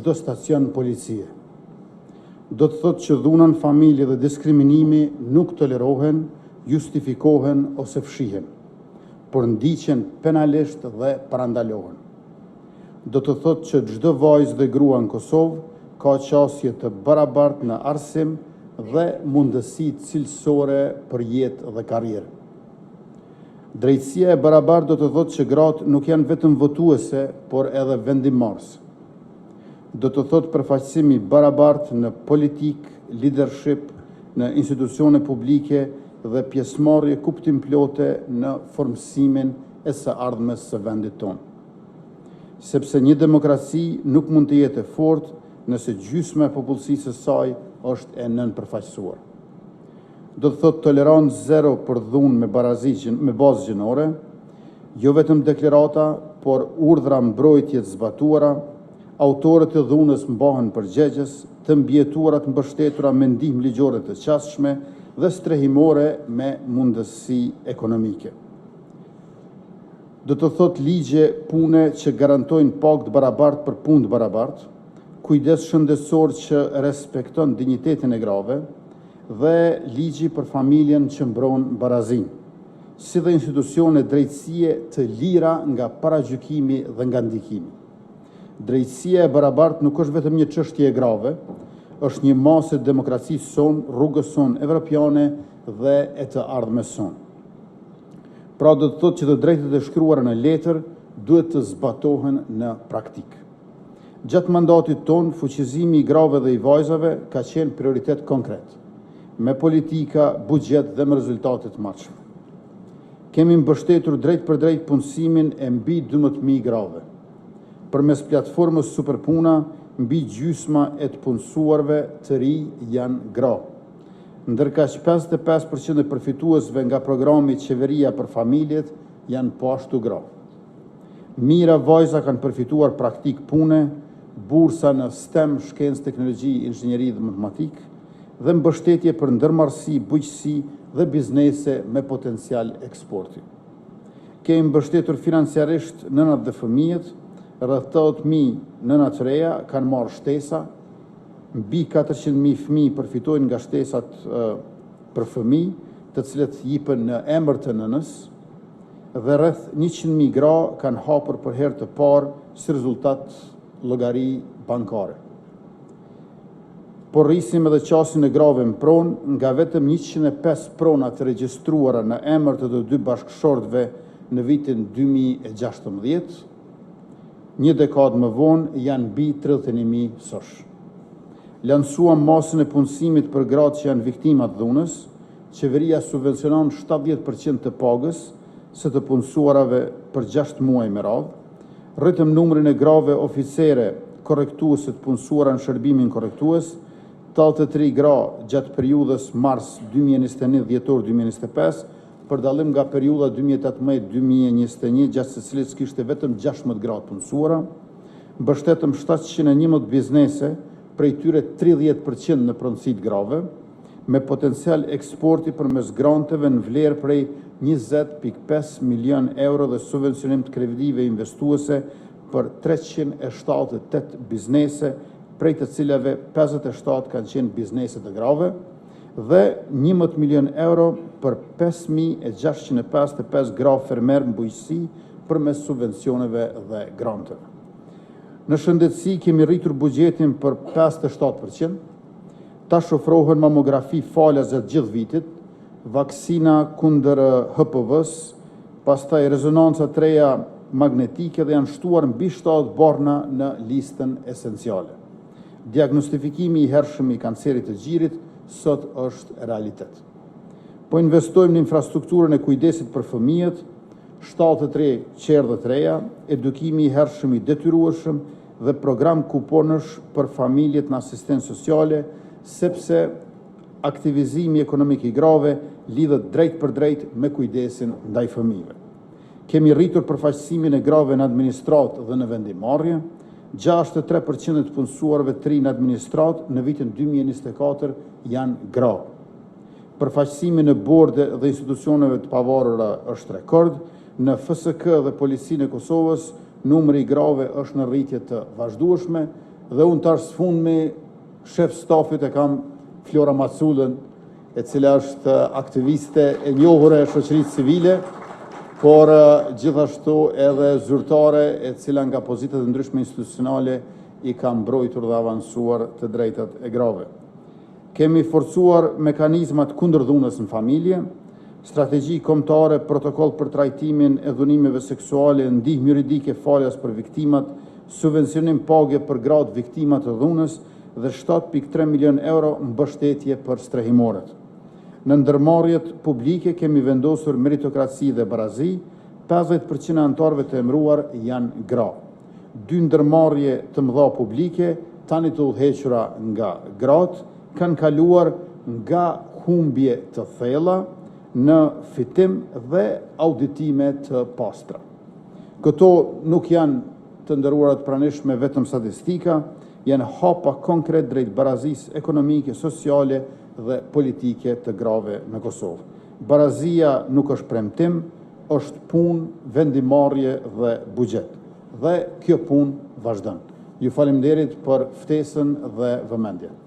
çdo stacion policie. Do të thotë që dhuna në familje dhe diskriminimi nuk tolerohen, justifikohen ose fshihen, por ndiqen penalisht dhe parandalohen. Do të thotë që çdo vajzë dhe grua në Kosovë ka qasje të barabartë në arsim dhe mundësi cilësore për jetë dhe karrierë. Drejtësia e barabartë do të thotë që gratë nuk janë vetëm votuese, por edhe vendimmarrës. Do të thotë përfaqësimi barabartë në politik, leadership, në institucione publike dhe pjesëmarrje kuptimplote në formësimin e së ardhmes së vendit tonë. Sepse një demokraci nuk mund të jetë e fortë nëse gjysma e popullsisë së saj është e nënpërfaqësuar. Do të thotë tolerancë zero për dhunë me bazë gjinore, jo vetëm deklarata, por urdhra mbrojtje të zbatuara, autorët e dhunës mbahen përgjegjës, të mbjetuarat mbështetura me ndihmë ligjore të qasshme dhe strehimore me mundësi ekonomike. Do të thotë ligje pune që garantojnë pagë të barabartë për punë të barabartë, kujdes shëndetësor që respekton dinjitetin e grave dhe ligji për familjen që mbron barazinë, si dhe institucione drejtësie të lira nga paragjykimi dhe nga ndikimi. Drejtësia e barabartë nuk është vetëm një çështje e grave, është një masë e demokracisë sonë, rrugës sonë evropiane dhe e të ardhmes sonë. Pra do të thotë që të drejtat e shkruara në letër duhet të zbatohen në praktikë. Gjatë mandatit tonë, fuqizimi i grave dhe i vajzave ka qenë prioritet konkret, me politika, buxhet dhe me rezultate të mashme. Kemi mbështetur drejt për drejt punësimin e mbi 12.000 grave. Përmes platformës Superpuna, mbi gjysma e të punësuarve të ri janë gra. Ndërka që 55% e përfituesve nga programi Qeveria për familjet janë po ashtu gra. Mira vajza kanë përfituar praktik pune, bursa në STEM, shkencë, teknologji, inxhinieri dhe matematik, dhe mbështetje për ndërmarrësi, bujqësi dhe biznese me potencial eksporti. Kemi mbështetur financiarisht nënat dhe fëmijët, rreth 80.000 nëna të reja kanë marrë shtesa, mbi 400.000 fëmijë përfitojnë nga shtesat për fëmijë, të cilët jipen në emër të nënës, dhe rreth 100.000 gra kanë hapur për herë të parë si rezultat llogari bankare. Por rrisim edhe qasin e grave në pronë nga vetëm 105 prona të regjistruara në emër të dy bashkëshortëve në vitin 2016, një dekadë më vonë janë mbi 31.000 sosh. Lansuam masën e punësimit për gratë që janë viktimat dhunës, qeveria subvencionon 70% të pagës së të punësuarave për 6 muaj me radhë, rritëm numrin e grave oficere korrektuese të punësuara në shërbimin korrektues, 83 gra gjatë periudhës mars 2021 dhjetor 2025, për dallim nga periudha 2018-2021, gjatë së cilës kishte vetëm 16 gra të punësuara, mbështetëm 711 biznese, prej tyre 30% në pronësitë grave, me potencial eksporti përmes granteve në vlerë prej 20.5 milion euro dhe subvencionim të kreditive investuese për 378 biznese, prej të cilave 57 kanë qenë biznese të grave, dhe 11 milion euro për 5.655 gra fermer në bujqësi përmes subvencioneve dhe granteve. Në shëndetësi kemi rritur buxhetin për 57%, tash ofrohen mamografi falas gjatë gjithë vitit, vaksina kundër HPV-s, pastaj rezonanca të reja magnetike dhe janë shtuar mbi 7 borna në listën esenciale. Diagnostifikimi i hershëm i kancerit të gjirit sot është realitet. Po investojmë në infrastrukturën e kujdesit për fëmijët, 73 qerdhe të reja, edukimi i hershëm i detyrueshëm dhe program kuponësh për familjet në asistencë sociale, sepse aktivizimi ekonomik i grave lidhet drejt për drejt me kujdesin ndaj fëmijëve. Kemi rritur përfaqësimin e grave në administrat dhe në vendimmarrje, 63% të punësuarve të ri në administrat në vitin 2024 janë gra. Përfaqësimi në borde dhe institucioneve të pavarura është rekord, në FSK dhe Policinë e Kosovës numri i grave është në rritje të vazhdueshme Dhe unë tash sfundmi shef stafit e kam Flora Maculën, e cila është aktiviste e njohur e shoqërisë civile, por gjithashtu edhe zyrtare e cila nga pozitat e ndryshme institucionale i ka mbrojtur dhe avansuar të drejtat e grave. Kemi forcuar mekanizmat kundër dhunës në familje, strategji kombëtare, protokoll për trajtimin e dhunimeve seksuale, ndihmë juridike faljas për viktimat, subvencionim pagë për gratë viktimat të dhunës dhe 7.3 milion euro mbështetje për strehimorët. Në ndërmarrjet publike kemi vendosur meritokraci dhe barazi, 50% anëtarëve të emëruar janë gra. 2 ndërmarrje të mëdha publike, tani të udhëhequra nga gratë, kanë kaluar nga humbje të thella në fitim dhe auditime të pastra. Këto nuk janë të nderuarat pranishme vetëm statistika, janë hapa konkret drejt barazisë ekonomike, sociale dhe politike të grave në Kosovë. Barazia nuk është premtim, është punë, vendimarrje dhe buxhet. Dhe kjo punë vazhdon. Ju faleminderit për ftesën dhe vëmendjen.